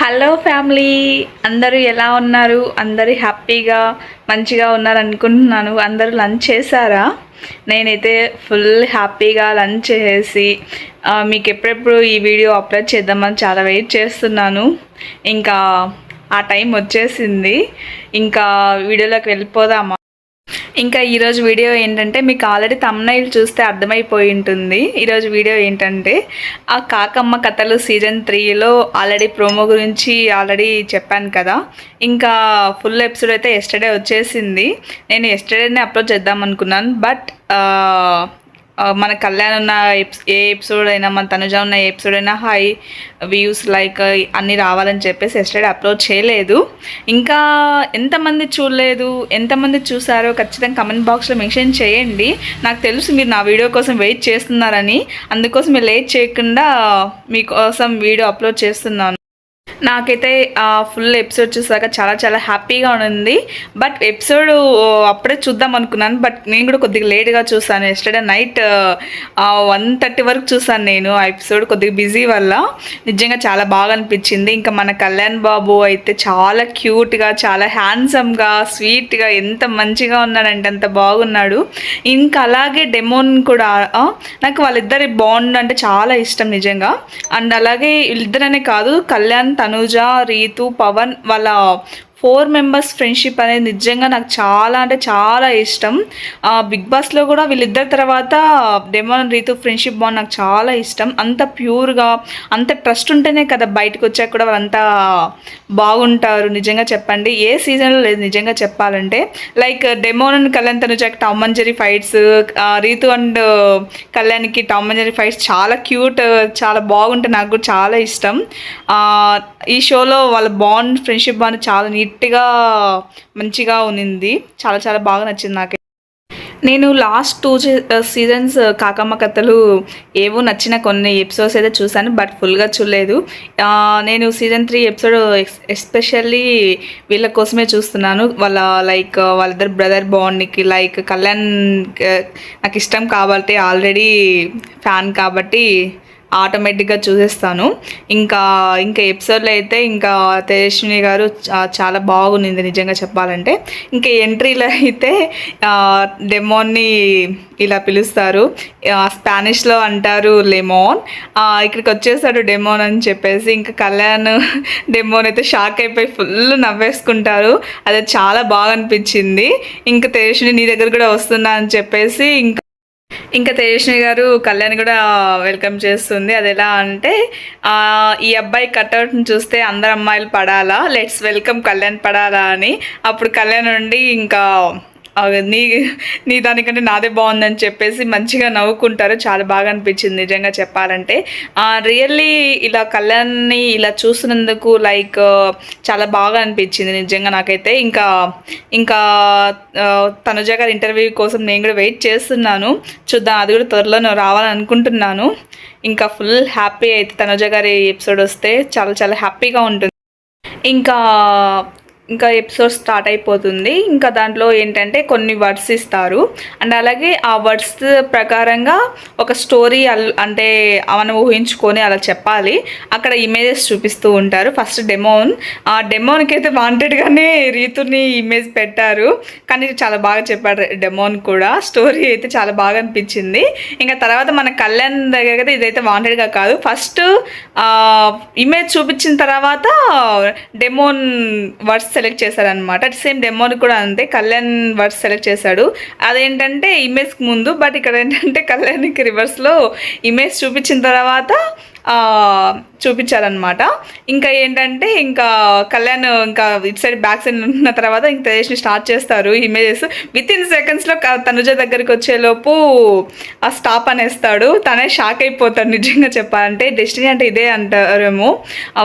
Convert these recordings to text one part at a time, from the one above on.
Hello family, అందరూ ఎలా ఉన్నారు? అందరూ హ్యాపీగా మంచిగా ఉన్నారు అనుకుంటున్నాను. అందరూ లంచ్ చేశారా? నేనైతే ఫుల్ హ్యాపీగా లంచ్ చేసి మీకు ఎప్పుడెప్పుడు ఈ వీడియో అప్లోడ్ చేద్దామని చాలా వెయిట్ చేస్తున్నాను. ఇంకా ఆ టైం వచ్చేసింది. ఇంకా వీడియోలోకి వెళ్ళిపోదామా? ఇంకా ఈరోజు వీడియో ఏంటంటే, మీకు ఆల్రెడీ థంబ్నెయిల్ చూస్తే అర్థమైపోయి ఉంటుంది. ఈరోజు వీడియో ఏంటంటే, ఆ కాకమ్మ కథలు సీజన్ 3లో ఆల్రెడీ ప్రోమో గురించి ఆల్రెడీ చెప్పాను కదా. ఇంకా ఫుల్ ఎపిసోడ్ అయితే ఎస్టర్డే వచ్చేసింది. నేను ఎస్టర్డేనే అప్లోడ్ చేద్దాం అనుకున్నాను. బట్ మన కళ్యాణ్ ఉన్న ఏ ఎపిసోడ్ అయినా, మన తనుజ ఉన్న ఏ ఎపిసోడ్ అయినా హై వ్యూస్ లైక్ అన్నీ రావాలని చెప్పేసి ఎస్టర్డే అప్లోడ్ చేయలేదు. ఇంకా ఎంతమంది చూడలేదు, ఎంతమంది చూసారో ఖచ్చితంగా కమెంట్ బాక్స్లో మెన్షన్ చేయండి. నాకు తెలుసు మీరు నా వీడియో కోసం వెయిట్ చేస్తున్నారని. అందుకోసం మీరు లేట్ చేయకుండా మీకోసం వీడియో అప్లోడ్ చేస్తున్నాను. నాకైతే ఫుల్ ఎపిసోడ్ చూసాక చాలా చాలా హ్యాపీగా ఉంది. బట్ ఎపిసోడ్ అప్పుడే చూద్దాం అనుకున్నాను. బట్ నేను కూడా కొద్దిగా లేట్గా చూసాను. ఎస్టర్డే నైట్ 1:30 వరకు చూసాను నేను ఆ ఎపిసోడ్. కొద్దిగా బిజీ వల్ల నిజంగా చాలా బాగా అనిపించింది. ఇంకా మన కళ్యాణ్ బాబు అయితే చాలా క్యూట్గా, చాలా హ్యాండ్సమ్గా, స్వీట్గా ఎంత మంచిగా ఉన్నాడంటే అంత బాగున్నాడు. ఇంకా అలాగే డెమోన్ కూడా నాకు వాళ్ళిద్దరి బాండ్ అంటే చాలా ఇష్టం నిజంగా. అండ్ అలాగే వీళ్ళిద్దరనే కాదు, కళ్యాణ్, తనుజ, రీతు, పవన్ వాళ్ళ 4 మెంబర్స్ ఫ్రెండ్షిప్ అనేది నిజంగా నాకు చాలా అంటే చాలా ఇష్టం. బిగ్ బాస్లో కూడా వీళ్ళిద్దరి తర్వాత డెమోన్, రీతు ఫ్రెండ్షిప్ బాండ్ నాకు చాలా ఇష్టం. అంత ప్యూర్గా, అంత ట్రస్ట్ ఉంటేనే కదా బయటకు వచ్చాక కూడా వాళ్ళంతా బాగుంటారు. నిజంగా చెప్పండి, ఏ సీజన్లో లేదు నిజంగా చెప్పాలంటే. లైక్ డెమోన్ అండ్ కళ్యాణ్, తనుజకి Tom and Jerry fights, Ritu and కళ్యాణ్కి టామ్ అండ్ జెర్రీ ఫైట్స్ చాలా క్యూట్, చాలా బాగుంటాయి. నాకు కూడా చాలా ఇష్టం. ఈ షోలో వాళ్ళ బాండ్, ఫ్రెండ్షిప్ బాండ్ చాలా నీట్గా మంచిగా ఉన్నింది. చాలా చాలా బాగా నచ్చింది నాకు. నేను లాస్ట్ 2 సీజన్స్ కాకమ్మ కథలు ఏవో నచ్చిన కొన్ని ఎపిసోడ్స్ అయితే చూశాను. బట్ ఫుల్గా చూడలేదు. నేను సీజన్ 3 ఎపిసోడ్ ఎస్పెషల్లీ వీళ్ళ కోసమే చూస్తున్నాను. వాళ్ళిద్దరు బ్రదర్ బాండ్కి, లైక్ కళ్యాణ్ నాకు ఇష్టం కాబట్టి, ఆల్రెడీ ఫ్యాన్ కాబట్టి ఆటోమేటిక్గా చూసేస్తాను. ఇంకా ఎపిసోడ్లో అయితే ఇంకా తేజస్విని గారు చాలా బాగుంది నిజంగా చెప్పాలంటే. ఇంకా ఎంట్రీలో అయితే డెమోన్ని ఇలా పిలుస్తారు, స్పానిష్లో అంటారు లెమోన్. ఇక్కడికి వచ్చేసాడు డెమోన్ అని చెప్పేసి ఇంకా కళ్యాణ్, డెమోన్ అయితే షాక్ అయిపోయి ఫుల్ నవ్వేసుకుంటారు. అది చాలా బాగా అనిపించింది. ఇంకా తేజస్విని నీ దగ్గర కూడా వస్తున్నా అని చెప్పేసి ఇంకా తేజస్విని గారు కళ్యాణ్ కూడా వెల్కమ్ చేస్తుంది. అది ఎలా అంటే, ఈ అబ్బాయి కట్అవుట్ని చూస్తే అందరు అమ్మాయిలు పడాలా, లెట్స్ వెల్కమ్ కళ్యాణ్ పడాలా అని. అప్పుడు కళ్యాణ్ నుండి ఇంకా నీ దానికంటే నాదే బాగుందని చెప్పేసి మంచిగా నవ్వుకుంటారు. చాలా బాగా అనిపించింది నిజంగా చెప్పాలంటే. రియల్లీ ఇలా కళ్యాణ్ని ఇలా చూస్తున్నందుకు లైక్ చాలా బాగా అనిపించింది నిజంగా నాకైతే. ఇంకా తనుజ గారి ఇంటర్వ్యూ కోసం నేను కూడా వెయిట్ చేస్తున్నాను. చూద్దాం, అది కూడా త్వరలో రావాలని అనుకుంటున్నాను. ఇంకా ఫుల్ హ్యాపీ అయితే తనుజ గారి ఎపిసోడ్ వస్తే చాలా చాలా హ్యాపీగా ఉంటుంది. ఇంకా ఎపిసోడ్ స్టార్ట్ అయిపోతుంది. ఇంకా దాంట్లో ఏంటంటే కొన్ని వర్డ్స్ ఇస్తారు. అండ్ అలాగే ఆ వర్డ్స్ ప్రకారంగా ఒక స్టోరీ అంటే మనం ఊహించుకొని అలా చెప్పాలి. అక్కడ ఇమేజెస్ చూపిస్తూ ఉంటారు. ఫస్ట్ ఆ డెమోన్కి అయితే వాంటెడ్గానే రీతుని ఇమేజ్ పెట్టారు, కానీ చాలా బాగా చెప్పాడు డెమోన్ కూడా. స్టోరీ అయితే చాలా బాగా అనిపించింది. ఇంకా తర్వాత మన కళ్యాణ్ దగ్గర అయితే ఇదైతే వాంటెడ్గా కాదు, ఫస్ట్ ఇమేజ్ చూపించిన తర్వాత డెమోన్ వర్డ్స్ సెలెక్ట్ చేశారనమాట. సేమ్ డెమోని కూడా అంతే, కళ్యాణ్ వర్డ్స్ సెలెక్ట్ చేశాడు. అదేంటంటే ఇమేజ్కి ముందు, బట్ ఇక్కడ ఏంటంటే కళ్యాణ్కి రివర్స్లో ఇమేజ్ చూపించిన తర్వాత చూపించారనమాట. ఇంకా ఏంటంటే ఇంకా కళ్యాణ్ ఇంకా ఇటు సైడ్ బ్యాక్ సైడ్ ఉన్న తర్వాత ఇంకా తేజస్ని స్టార్ట్ చేస్తారు ఇమేజెస్. వితిన్ సెకండ్స్లో తనుజ దగ్గరికి వచ్చేలోపు ఆ స్టాప్ అనేస్తాడు. తనే షాక్ అయిపోతాడు నిజంగా చెప్పాలంటే. డెస్టినీ అంటే ఇదే అంటారేమో.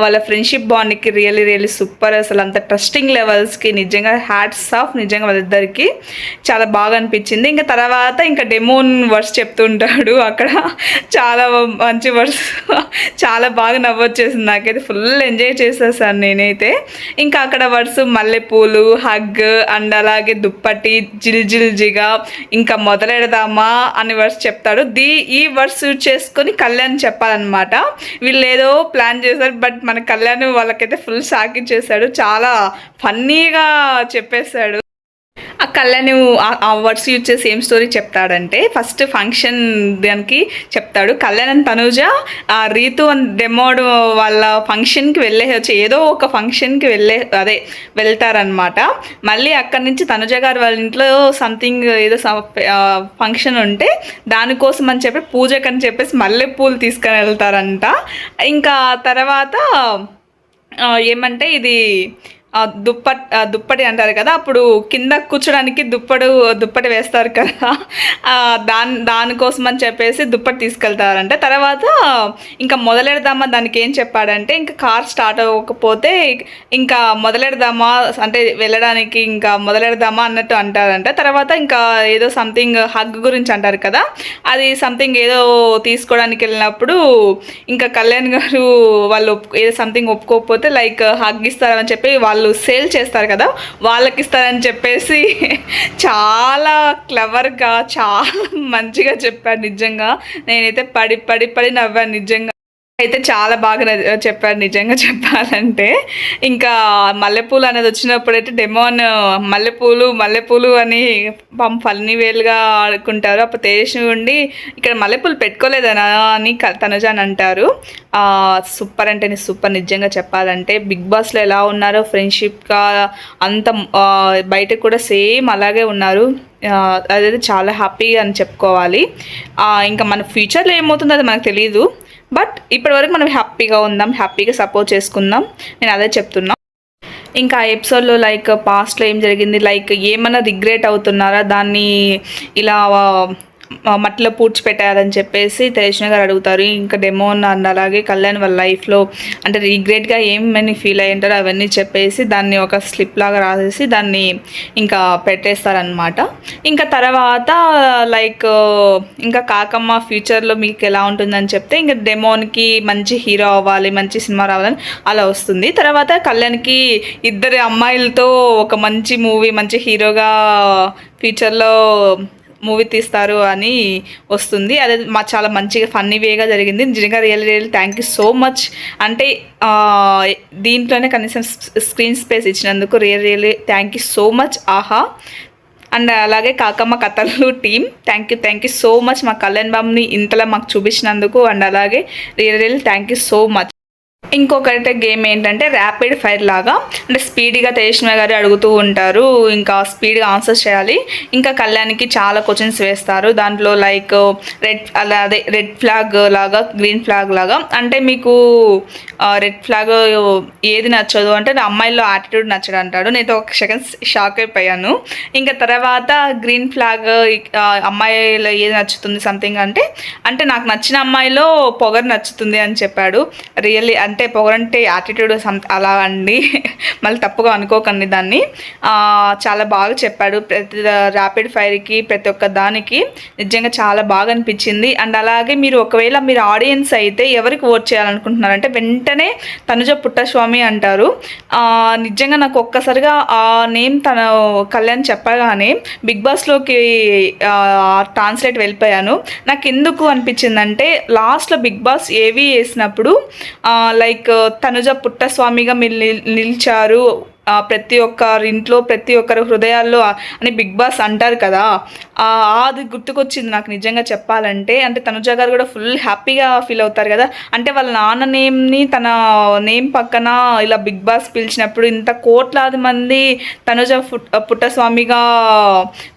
వాళ్ళ ఫ్రెండ్షిప్ బాండ్కి రియల్లీ సూపర్. అసలు అంత ట్రస్టింగ్ లెవెల్స్కి నిజంగా హ్యాట్స్ ఆఫ్ నిజంగా వాళ్ళిద్దరికి. చాలా బాగా అనిపించింది. ఇంకా తర్వాత ఇంకా డెమోన్ వర్డ్స్ చెప్తుంటాడు అక్కడ, చాలా మంచి వర్డ్స్ చాలా బాగా నవ్వొచ్చేసింది నాకైతే. ఫుల్ ఎంజాయ్ చేసేసాను నేనైతే. ఇంకా అక్కడ వర్డ్స్ మల్లెపూలు, హగ్ అండ్ అలాగే దుప్పటి, జిల్ జిల్ జిగా, ఇంకా మొదలెడదామా అని వర్డ్స్ చెప్తాడు. ఈ వర్డ్స్ యూజ్ చేసుకొని కళ్యాణ్ చెప్పాలన్నమాట. వీళ్ళు ఏదో ప్లాన్ చేశారు, బట్ మన కళ్యాణ్ వాళ్ళకైతే ఫుల్ సాకిచ్చేసాడు. చాలా ఫన్నీగా చెప్పేశాడు. ఆ కళ్యాణ్ ఆ వర్డ్స్ యూజ్ చేసి ఏం స్టోరీ చెప్తాడంటే, ఫస్ట్ ఫంక్షన్ దానికి చెప్తాడు. కళ్యాణ్ అండ్ తనుజ రీతు అండ్ డెమోడ్ వాళ్ళ ఫంక్షన్కి వెళ్ళేసి ఏదో ఒక ఫంక్షన్కి వెళ్తారనమాట. మళ్ళీ అక్కడి నుంచి తనుజ గారు వాళ్ళ ఇంట్లో సంథింగ్ ఏదో ఫంక్షన్ ఉంటే దానికోసం అని చెప్పి పూజకని చెప్పేసి మల్లెపూలు తీసుకొని వెళ్తారంట. ఇంకా తర్వాత ఏమంటే ఇది దుప్పటి అంటారు కదా, అప్పుడు కింద కూర్చోడానికి దుప్పటి వేస్తారు కదా, దానికోసం అని చెప్పేసి దుప్పటి తీసుకెళ్తారంట. తర్వాత ఇంకా మొదలెడదామా దానికి ఏం చెప్పాడంటే, ఇంకా కార్ స్టార్ట్ అవ్వకపోతే ఇంకా మొదలెడదామా అంటే వెళ్ళడానికి ఇంకా మొదలెడదామా అన్నట్టు అంటారంట. తర్వాత ఇంకా ఏదో సంథింగ్ హగ్ గురించి అంటారు కదా, అది సంథింగ్ ఏదో తీసుకోవడానికి వెళ్ళినప్పుడు ఇంకా కళ్యాణ్ గారు వాళ్ళు ఏదో సంథింగ్ ఒప్పుకోకపోతే లైక్ హగ్ ఇస్తారని చెప్పి వాళ్ళు సేల్ చేస్తారు కదా, వాళ్ళకి ఇస్తారని చెప్పేసి చాలా క్లవర్గా చాలా మంచిగా చెప్పారు. నిజంగా నేనైతే పడి నవ్వాను నిజంగా. అయితే చాలా బాగా చెప్పారు నిజంగా చెప్పాలంటే. ఇంకా మల్లెపూలు అనేది వచ్చినప్పుడైతే డెమోన్ మల్లెపూలు అని ఫన్నీ వేలుగా ఆడుకుంటారు. అప్పుడు తేజస్వి ఉండి ఇక్కడ మల్లెపూలు పెట్టుకోలేదనా అని తనుజ అని అంటారు. సూపర్ అంటే సూపర్ నిజంగా చెప్పాలంటే. బిగ్ బాస్లో ఎలా ఉన్నారో ఫ్రెండ్షిప్గా అంత బయట కూడా సేమ్ అలాగే ఉన్నారు. అదైతే చాలా హ్యాపీగా అని చెప్పుకోవాలి. ఇంకా మన ఫ్యూచర్లో ఏమవుతుందో అది మనకు తెలియదు, బట్ ఇప్పటివరకు మనం హ్యాపీగా ఉందాం, హ్యాపీగా సపోర్ట్ చేసుకుందాం, నేను అదే చెప్తున్నా. ఇంకా ఆ ఎపిసోడ్లో లైక్ పాస్ట్లో ఏం జరిగింది, లైక్ ఏమన్నా రిగ్రెట్ అవుతున్నారా దాన్ని ఇలా మట్టిలో పూడ్చిపెట్టారని చెప్పేసి తేజస్వి గారు అడుగుతారు. ఇంకా డెమోన్ అండ్ అలాగే కళ్యాణ్ వాళ్ళ లైఫ్లో అంటే రిగ్రెట్గా ఏమని ఫీల్ అయ్యి ఉంటారో అవన్నీ చెప్పేసి దాన్ని ఒక స్లిప్ లాగా రాసేసి దాన్ని ఇంకా పెట్టేస్తారనమాట. ఇంకా తర్వాత లైక్ ఇంకా కాకమ్మ ఫ్యూచర్లో మీకు ఎలా ఉంటుందని చెప్తే ఇంకా డెమోన్కి మంచి హీరో అవ్వాలి, మంచి సినిమా రావాలని అలా వస్తుంది. తర్వాత కళ్యాణ్కి ఇద్దరు అమ్మాయిలతో ఒక మంచి మూవీ, మంచి హీరోగా ఫ్యూచర్లో మూవీ తీస్తారు అని వస్తుంది. అదే చాలా మంచిగా ఫన్నీ వేగా జరిగింది నిజంగా. Real thank you so much. అంటే దీంట్లోనే కనీసం స్క్రీన్ స్పేస్ ఇచ్చినందుకు really thank you so much. ఆహా అండ్ అలాగే కాకమ్మ కథలు team thank you so much. మా కళ్యాణ్ బాబుని ఇంతలా మాకు చూపించినందుకు అండ్ అలాగే real thank you so much. ఇంకొకటి గేమ్ ఏంటంటే ర్యాపిడ్ ఫైర్ లాగా, అంటే స్పీడ్గా తేజస్వి గారు అడుగుతూ ఉంటారు, ఇంకా స్పీడ్గా ఆన్సర్స్ చేయాలి. ఇంకా కళ్యాణ్కి చాలా క్వశ్చన్స్ వేస్తారు. దాంట్లో లైక్ రెడ్ ఫ్లాగ్ లాగా, గ్రీన్ ఫ్లాగ్ లాగా. అంటే మీకు రెడ్ ఫ్లాగ్ ఏది నచ్చదు అంటే నా అమ్మాయిలో యాటిట్యూడ్ నచ్చడు అంటాడు. నేను ఒక సెకండ్ షాక్ అయిపోయాను. ఇంకా తర్వాత గ్రీన్ ఫ్లాగ్ అమ్మాయిలో ఏది నచ్చుతుంది సంథింగ్ అంటే నాకు నచ్చిన అమ్మాయిలో పొగరు నచ్చుతుంది అని చెప్పాడు. రియల్లీ అంటే పొగరంటే యాటిట్యూడ్ అలా అండి, మళ్ళీ తప్పుగా అనుకోకండి దాన్ని. చాలా బాగా చెప్పాడు. ప్రతి ర్యాపిడ్ ఫైర్కి ప్రతి ఒక్క దానికి నిజంగా చాలా బాగా అనిపించింది. అండ్ అలాగే ఒకవేళ మీరు ఆడియన్స్ అయితే ఎవరికి ఓట్ చేయాలనుకుంటున్నారంటే వెంటనే తనుజ పుట్టస్వామి అంటారు. నిజంగా నాకు ఒక్కసారిగా ఆ నేమ్ తన కళ్యాణ్ చెప్పగానే బిగ్ బాస్లోకి ట్రాన్స్లేట్ వెళ్ళిపోయాను. నాకు ఎందుకు అనిపించిందంటే లాస్ట్లో బిగ్ బాస్ ఏవి వేసినప్పుడు లైక్ తనుజ పుట్టస్వామిగా మీరు నిలిచారు ప్రతి ఒక్కరి ఇంట్లో, ప్రతి ఒక్కరి హృదయాల్లో అని బిగ్ బాస్ అంటారు కదా, అది గుర్తుకొచ్చింది నాకు నిజంగా చెప్పాలంటే. అంటే తనుజ గారు కూడా ఫుల్ హ్యాపీగా ఫీల్ అవుతారు కదా. అంటే వాళ్ళ నాన్న నేమ్ని తన నేమ్ పక్కన ఇలా బిగ్ బాస్ పిలిచినప్పుడు ఇంత కోట్లాది మంది తనుజ పుట్టస్వామిగా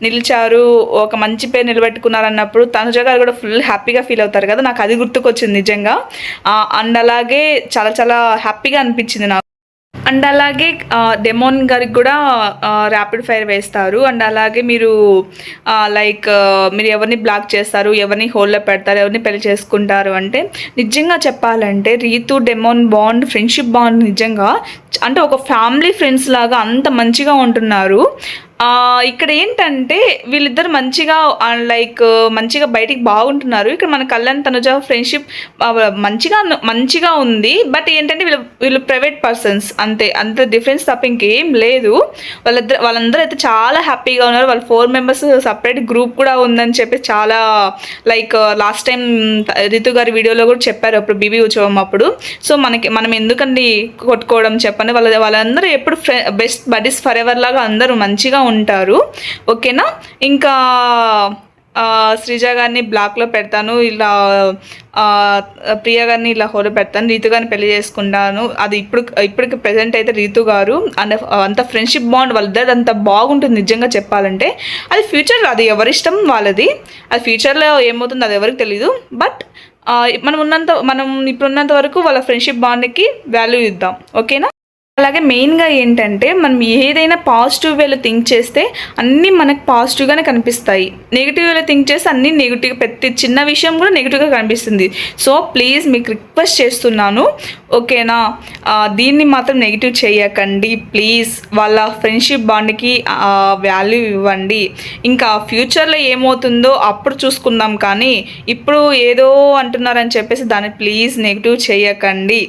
నిలిచారు, ఒక మంచి పేరు నిలబెట్టుకున్నారు అన్నప్పుడు తనుజ గారు కూడా ఫుల్ హ్యాపీగా ఫీల్ అవుతారు కదా. నాకు అది గుర్తుకొచ్చింది నిజంగా. అండ్ అలాగే చాలా చాలా హ్యాపీగా అనిపించింది నాకు. అండ్ అలాగే డెమోన్ గారికి కూడా ర్యాపిడ్ ఫైర్ వేస్తారు. అండ్ అలాగే మీరు లైక్ మీరు ఎవరిని బ్లాక్ చేస్తారు, ఎవరిని హోల్డ్లో పెడతారు, ఎవరిని పెళ్లి చేసుకుంటారు అంటే నిజంగా చెప్పాలంటే Ritu demon bond, friendship bond నిజంగా అంటే ఒక ఫ్యామిలీ ఫ్రెండ్స్ లాగా అంత మంచిగా ఉంటున్నారు. ఇక్కడ ఏంటంటే వీళ్ళిద్దరు మంచిగా లైక్ మంచిగా బయటికి బాగుంటున్నారు. ఇక్కడ మన కళ్యాణ్ తనుజ ఫ్రెండ్షిప్ మంచిగా ఉంది. బట్ ఏంటంటే వీళ్ళు ప్రైవేట్ పర్సన్స్ అంతే, అంత డిఫరెన్స్ తప్ప ఇంకేం లేదు. వాళ్ళందరూ అయితే చాలా హ్యాపీగా ఉన్నారు. వాళ్ళ 4 మెంబర్స్ సపరేట్ గ్రూప్ కూడా ఉందని చెప్పి చాలా లైక్ లాస్ట్ టైం రితు గారి వీడియోలో కూడా చెప్పారు అప్పుడు బీబీ ఉత్సవం అప్పుడు. సో మనం ఎందుకండి కొట్టుకోవడం చెప్పండి. వాళ్ళందరూ ఎప్పుడు బెస్ట్ బడీస్ ఫర్ ఎవర్ లాగా అందరూ మంచిగా ఉంటారు. ఓకేనా. ఇంకా శ్రీజ గారిని బ్లాక్లో పెడతాను, ఇలా ప్రియా గారిని ఇలా హోలో పెడతాను, రీతు గారిని పెళ్లి చేసుకుంటాను. అది ఇప్పటికి ప్రెజెంట్ అయితే రీతు గారు అంత ఫ్రెండ్షిప్ బాండ్ వాళ్ళిద్దరు అంత బాగుంటుంది నిజంగా చెప్పాలంటే. అది ఫ్యూచర్లో అది ఎవరిష్టం వాళ్ళది, అది ఫ్యూచర్లో ఏమవుతుందో అది ఎవరికి తెలీదు. బట్ మనం ఇప్పుడున్నంత వరకు వాళ్ళ ఫ్రెండ్షిప్ బాండ్కి వాల్యూ ఇద్దాం. ఓకేనా. అలాగే మెయిన్గా ఏంటంటే మనం ఏదైనా పాజిటివ్ వేలో థింక్ చేస్తే అన్నీ మనకు పాజిటివ్గానే కనిపిస్తాయి. నెగిటివ్ వేలో థింక్ చేస్తే అన్నీ నెగిటివ్, ప్రతి చిన్న విషయం కూడా నెగిటివ్గా కనిపిస్తుంది. సో ప్లీజ్ మీకు రిక్వెస్ట్ చేస్తున్నాను, ఓకేనా. దీన్ని మాత్రం నెగిటివ్ చేయకండి ప్లీజ్. వాళ్ళ ఫ్రెండ్షిప్ బాండ్కి వాల్యూ ఇవ్వండి. ఇంకా ఫ్యూచర్లో ఏమవుతుందో అప్పుడు చూసుకుందాం, కానీ ఇప్పుడు ఏదో అంటున్నారని చెప్పేసి దాన్ని ప్లీజ్ నెగిటివ్ చేయకండి,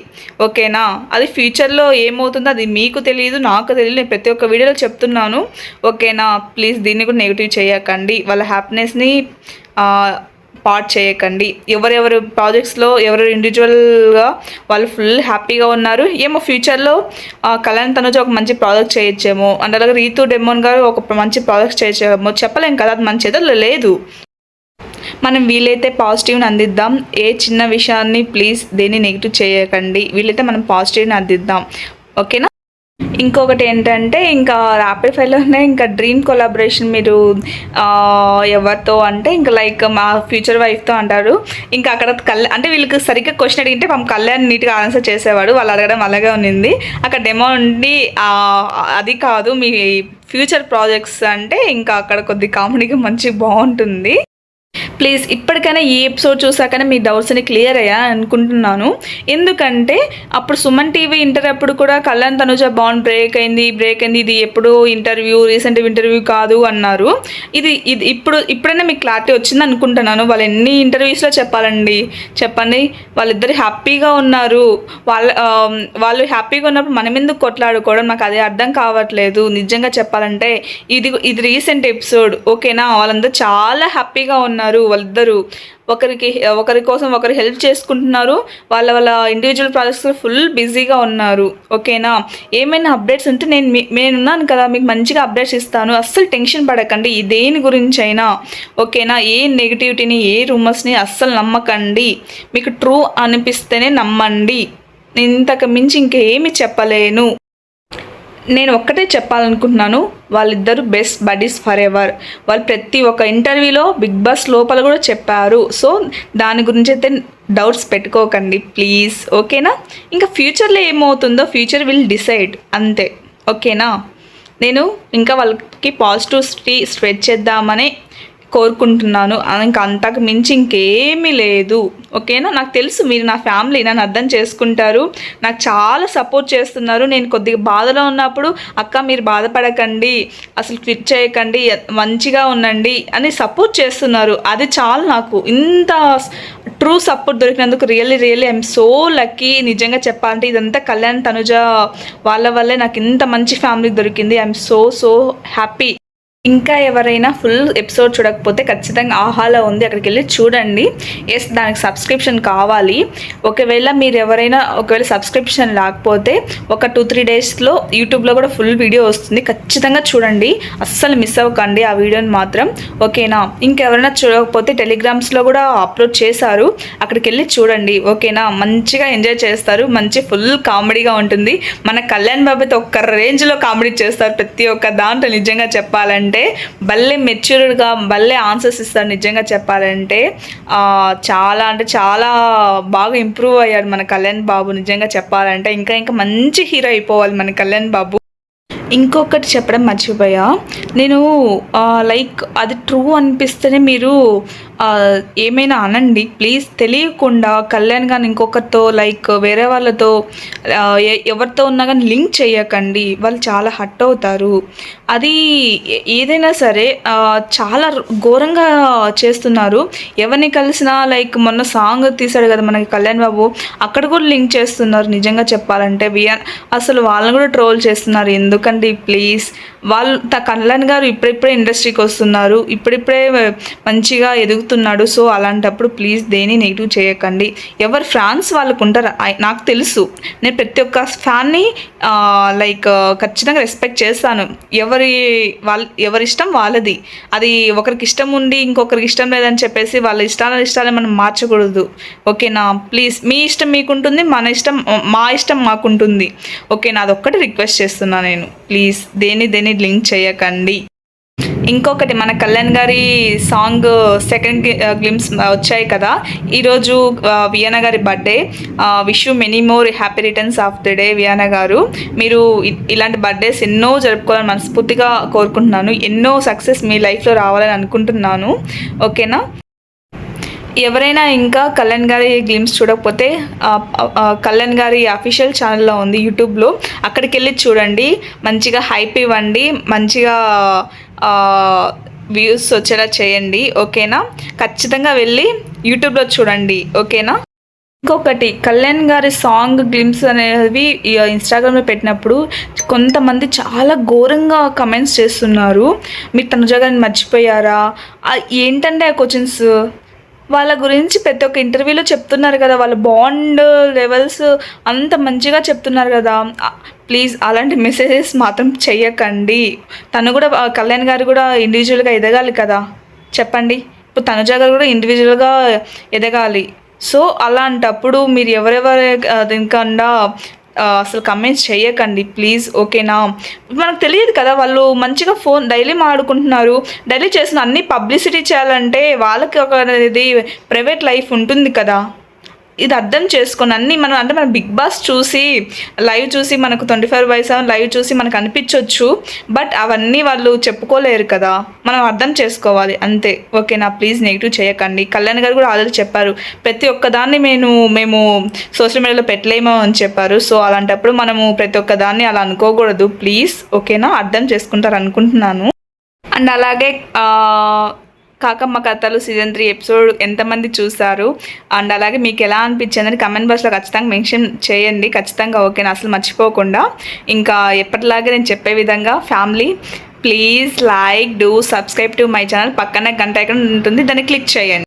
ఓకేనా. అది ఫ్యూచర్లో ఏమవుతుందో అది మీకు తెలియదు, నాకు తెలియదు. నేను ప్రతి ఒక్క వీడియోలో చెప్తున్నాను, ఓకేనా. ప్లీజ్ దీన్ని కూడా నెగిటివ్ చేయకండి. వాళ్ళ హ్యాపీనెస్ని పార్ట్ చేయకండి. ఎవరెవరు ప్రాజెక్ట్స్లో ఎవరు ఇండివిజువల్గా వాళ్ళు ఫుల్ హ్యాపీగా ఉన్నారు. ఏమో ఫ్యూచర్లో కళ్యాణ్ తనుజ ఒక మంచి ప్రాజెక్ట్ చేయొచ్చేమో, అండ్ అలాగే రీతు డెమోన్ గారు ఒక మంచి ప్రాజెక్ట్ చేయొచ్చేమో, చెప్పలేం కదా, అది మన చేతుల్లో లేదు. మనం వీలైతే పాజిటివ్ని అందిద్దాం. ఏ చిన్న విషయాన్ని ప్లీజ్ దేన్ని నెగిటివ్ చేయకండి. వీలైతే మనం పాజిటివ్ని అందిద్దాం, ఓకేనా. ఇంకొకటి ఏంటంటే ఇంకా ర్యాపిడ్ ఫైర్లోనే ఇంకా డ్రీమ్ కొలాబరేషన్ మీరు ఎవరితో అంటే ఇంకా లైక్ మా ఫ్యూచర్ వైఫ్తో అంటారు. ఇంకా అక్కడ అంటే వీళ్ళకి సరిగ్గా క్వశ్చన్ అడిగితే పాపం కళ్యాణ్ నీట్గా ఆన్సర్ చేసేవాడు, వాళ్ళు అడగడం అలాగే ఉన్నింది. అక్కడ డెమో ఉండి అది కాదు మీ ఫ్యూచర్ ప్రాజెక్ట్స్ అంటే ఇంకా అక్కడ కొద్ది కామెడీగా మంచి బాగుంటుంది. ప్లీజ్ ఇప్పటికైనా ఈ ఎపిసోడ్ చూసాకనే మీ డౌట్స్ని క్లియర్ అయ్యా అనుకుంటున్నాను. ఎందుకంటే అప్పుడు సుమన్ టీవీ ఇంటర్వ్యూ అప్పుడు కూడా కళ్యాణ్ తనుజ బాండ్ బ్రేక్ అయింది, ఇది ఎప్పుడు రీసెంట్ ఇంటర్వ్యూ కాదు అన్నారు. ఇది ఇప్పుడైనా మీకు క్లారిటీ వచ్చింది అనుకుంటున్నాను. వాళ్ళు ఎన్ని ఇంటర్వ్యూస్లో చెప్పండి వాళ్ళిద్దరు హ్యాపీగా ఉన్నారు. వాళ్ళు హ్యాపీగా ఉన్నప్పుడు మనం ఎందుకు కొట్లాడుకోవడం, నాకు అదే అర్థం కావట్లేదు నిజంగా చెప్పాలంటే. ఇది రీసెంట్ ఎపిసోడ్, ఓకేనా. వాళ్ళందరూ చాలా హ్యాపీగా ఉన్నారు. వాళ్ళిద్దరూ ఒకరి కోసం ఒకరు హెల్ప్ చేసుకుంటున్నారు. వాళ్ళ ఇండివిజువల్ ప్రాజెక్ట్స్లో ఫుల్ బిజీగా ఉన్నారు, ఓకేనా. ఏమైనా అప్డేట్స్ ఉంటే నేనున్నాను కదా, మీకు మంచిగా అప్డేట్స్ ఇస్తాను. అస్సలు టెన్షన్ పడకండి దేని గురించి అయినా, ఓకేనా. ఏ నెగిటివిటీని ఏ రూమర్స్ని అస్సలు నమ్మకండి. మీకు ట్రూ అనిపిస్తేనే నమ్మండి. నేను ఇంతకు మించి ఇంకేమీ చెప్పలేను. నేను ఒక్కటే చెప్పాలనుకుంటున్నాను, వాళ్ళిద్దరూ బెస్ట్ బడీస్ ఫర్ ఎవర్. వాళ్ళు ప్రతి ఒక్క ఇంటర్వ్యూలో బిగ్ బాస్ లోపల కూడా చెప్పారు. సో దాని గురించి అయితే డౌట్స్ పెట్టుకోకండి ప్లీజ్, ఓకేనా. ఇంకా ఫ్యూచర్లో ఏమవుతుందో ఫ్యూచర్ విల్ డిసైడ్ అంతే, ఓకేనా. నేను ఇంకా వాళ్ళకి పాజిటివిటీ స్ప్రెడ్ చేద్దామని కోరుకుంటున్నాను. ఇంకా అంతకు మించి ఇంకేమీ లేదు, ఓకేనా. నాకు తెలుసు మీరు నా ఫ్యామిలీ, నన్ను అర్థం చేసుకుంటారు, నాకు చాలా సపోర్ట్ చేస్తున్నారు. నేను కొద్దిగా బాధలో ఉన్నప్పుడు అక్క మీరు బాధపడకండి, అసలు క్విట్ చేయకండి, మంచిగా ఉండండి అని సపోర్ట్ చేస్తున్నారు. అది చాలు నాకు. ఇంత ట్రూ సపోర్ట్ దొరికినందుకు రియల్లీ ఐఎమ్ సో లక్కీ. నిజంగా చెప్పాలంటే ఇదంతా కళ్యాణ్ తనుజ వాళ్ళ వల్లే నాకు ఇంత మంచి ఫ్యామిలీ దొరికింది. I'm so happy. ఇంకా ఎవరైనా ఫుల్ ఎపిసోడ్ చూడకపోతే ఖచ్చితంగా ఆహాలో ఉంది, అక్కడికి వెళ్ళి చూడండి. ఎస్ దానికి సబ్స్క్రిప్షన్ కావాలి. ఒకవేళ సబ్స్క్రిప్షన్ లేకపోతే ఒక 2-3 డేస్లో యూట్యూబ్లో కూడా ఫుల్ వీడియో వస్తుంది, ఖచ్చితంగా చూడండి, అస్సలు మిస్ అవ్వకండి ఆ వీడియోని మాత్రం, ఓకేనా. ఇంకెవరైనా చూడకపోతే టెలిగ్రామ్స్లో కూడా అప్లోడ్ చేశారు, అక్కడికి వెళ్ళి చూడండి, ఓకేనా. మంచిగా ఎంజాయ్ చేస్తారు, మంచి ఫుల్ కామెడీగా ఉంటుంది. మన కళ్యాణ్ బాబుతో ఒక్క రేంజ్లో కామెడీ చేస్తారు ప్రతి ఒక్క దాంట్లో. నిజంగా చెప్పాలంటే భలే మెచ్యూర్డ్గా భలే ఆన్సర్స్ ఇస్తారు. నిజంగా చెప్పాలంటే చాలా అంటే చాలా బాగా ఇంప్రూవ్ అయ్యాడు మన కళ్యాణ్ బాబు. నిజంగా చెప్పాలంటే ఇంకా మంచి హీరో అయిపోవాలి మన కళ్యాణ్ బాబు. ఇంకొకటి చెప్పడం మర్చిపోయా నేను, లైక్ అది ట్రూ అనిపిస్తేనే మీరు ఏమైనా అనండి ప్లీజ్. తెలియకుండా కళ్యాణ్ గాని ఇంకొకరితో లైక్ వేరే వాళ్ళతో ఎవరితో ఉన్నా కానీ లింక్ చేయకండి. వాళ్ళు చాలా హర్ట్ అవుతారు. అది ఏదైనా సరే చాలా ఘోరంగా చేస్తున్నారు. ఎవరిని కలిసినా లైక్ మొన్న సాంగ్ తీశాడు కదా మనకి కళ్యాణ్ బాబు, అక్కడ కూడా లింక్ చేస్తున్నారు. నిజంగా చెప్పాలంటే అసలు వాళ్ళని కూడా ట్రోల్ చేస్తున్నారు. ఎందుకండి ప్లీజ్. వాళ్ళు కళ్యాణ్ గారు ఇప్పుడిప్పుడే ఇండస్ట్రీకి వస్తున్నారు, ఇప్పుడిప్పుడే మంచిగా ఎదుగుతున్నాడు. సో అలాంటప్పుడు ప్లీజ్ దేని నెగిటివ్ చేయకండి. ఎవరు ఫ్యాన్స్ వాళ్ళకు ఉంటారు, నాకు తెలుసు. నేను ప్రతి ఒక్క ఫ్యాన్ని లైక్ ఖచ్చితంగా రెస్పెక్ట్ చేస్తాను. ఎవరి ఇష్టం వాళ్ళది. అది ఒకరికి ఇష్టం ఉండి ఇంకొకరికి ఇష్టం లేదని చెప్పేసి వాళ్ళ ఇష్టాలే మనం మార్చకూడదు. ఓకేనా ప్లీజ్. మీ ఇష్టం మీకుంటుంది, మా ఇష్టం మాకుంటుంది. ఓకేనా, అదొక్కటి రిక్వెస్ట్ చేస్తున్నా నేను. ప్లీజ్ దేని లింక్ చేయకండి. ఇంకొకటి, మన కళ్యాణ్ గారి సాంగ్ సెకండ్ గ్లిమ్స్ వచ్చాయి కదా ఈరోజు. వియానా గారి birthday. Wish you many more happy returns of the day Viana గారు. మీరు ఇలాంటి బర్త్డేస్ ఎన్నో జరుపుకోవాలని మనస్ఫూర్తిగా కోరుకుంటున్నాను. ఎన్నో సక్సెస్ మీ లైఫ్లో రావాలని అనుకుంటున్నాను. ఓకేనా. ఎవరైనా ఇంకా కళ్యాణ్ గారి గ్లిమ్స్ చూడకపోతే కళ్యాణ్ గారి అఫీషియల్ ఛానల్లో ఉంది యూట్యూబ్లో, అక్కడికి వెళ్ళి చూడండి. మంచిగా హైప్ ఇవ్వండి, మంచిగా వ్యూస్ వచ్చేలా చేయండి. ఓకేనా. ఖచ్చితంగా వెళ్ళి యూట్యూబ్లో చూడండి. ఓకేనా. ఇంకొకటి, కళ్యాణ్ గారి సాంగ్ గ్లిమ్స్ అనేవి ఇన్స్టాగ్రామ్లో పెట్టినప్పుడు కొంతమంది చాలా ఘోరంగా కమెంట్స్ చేస్తున్నారు. మీరు తనుజ గారిని మర్చిపోయారా? ఏంటంటే ఆ క్వశ్చన్స్. వాళ్ళ గురించి ప్రతి ఒక్క ఇంటర్వ్యూలో చెప్తున్నారు కదా, వాళ్ళ బాండ్ లెవెల్స్ అంత మంచిగా చెప్తున్నారు కదా. ప్లీజ్ అలాంటి మెసేజెస్ మాత్రం చెయ్యకండి. తను కూడా, కళ్యాణ్ గారు కూడా ఇండివిజువల్గా ఎదగాలి కదా. చెప్పండి. ఇప్పుడు తనుజ గారు కూడా ఇండివిజువల్గా ఎదగాలి. సో అలాంటప్పుడు మీరు ఎవరెవరు దీనికన్నా అసలు కమెంట్స్ చేయకండి ప్లీజ్. ఓకేనా. మనకు తెలియదు కదా, వాళ్ళు మంచిగా ఫోన్ డైలీ మాట్లాడుకుంటున్నారు. డైలీ చేసిన అన్ని పబ్లిసిటీ చేయాలంటే వాళ్ళకి ఒక ప్రైవేట్ లైఫ్ ఉంటుంది కదా. ఇది అర్థం చేసుకొని అన్నీ మన బిగ్ బాస్ చూసి లైవ్ చూసి మనకు 24/7 లైవ్ చూసి మనకు అనిపించవచ్చు. బట్ అవన్నీ వాళ్ళు చెప్పుకోలేరు కదా, మనం అర్థం చేసుకోవాలి అంతే. ఓకేనా. ప్లీజ్ నెగిటివ్ చేయకండి. కళ్యాణ్ గారు కూడా ఆల్రెడీ చెప్పారు, ప్రతి ఒక్కదాన్ని మేము సోషల్ మీడియాలో పెట్టలేమో అని చెప్పారు. సో అలాంటప్పుడు మనము ప్రతి ఒక్కదాన్ని అలా అనుకోకూడదు ప్లీజ్. ఓకేనా. అర్థం చేసుకుంటారు అనుకుంటున్నాను. అండ్ అలాగే కాకమ్మ కథలు సీజన్ 3 ఎపిసోడ్ ఎంతమంది చూసారు, అండ్ అలాగే మీకు ఎలా అనిపించిందని కమెంట్ బాక్స్లో ఖచ్చితంగా మెన్షన్ చేయండి. ఖచ్చితంగా. ఓకేనా. అసలు మర్చిపోకుండా. ఇంకా ఎప్పటిలాగే నేను చెప్పే విధంగా family please like do subscribe to my channel. పక్కనే గంట ఐకాన్ ఉంటుంది, దాన్ని క్లిక్ చేయండి.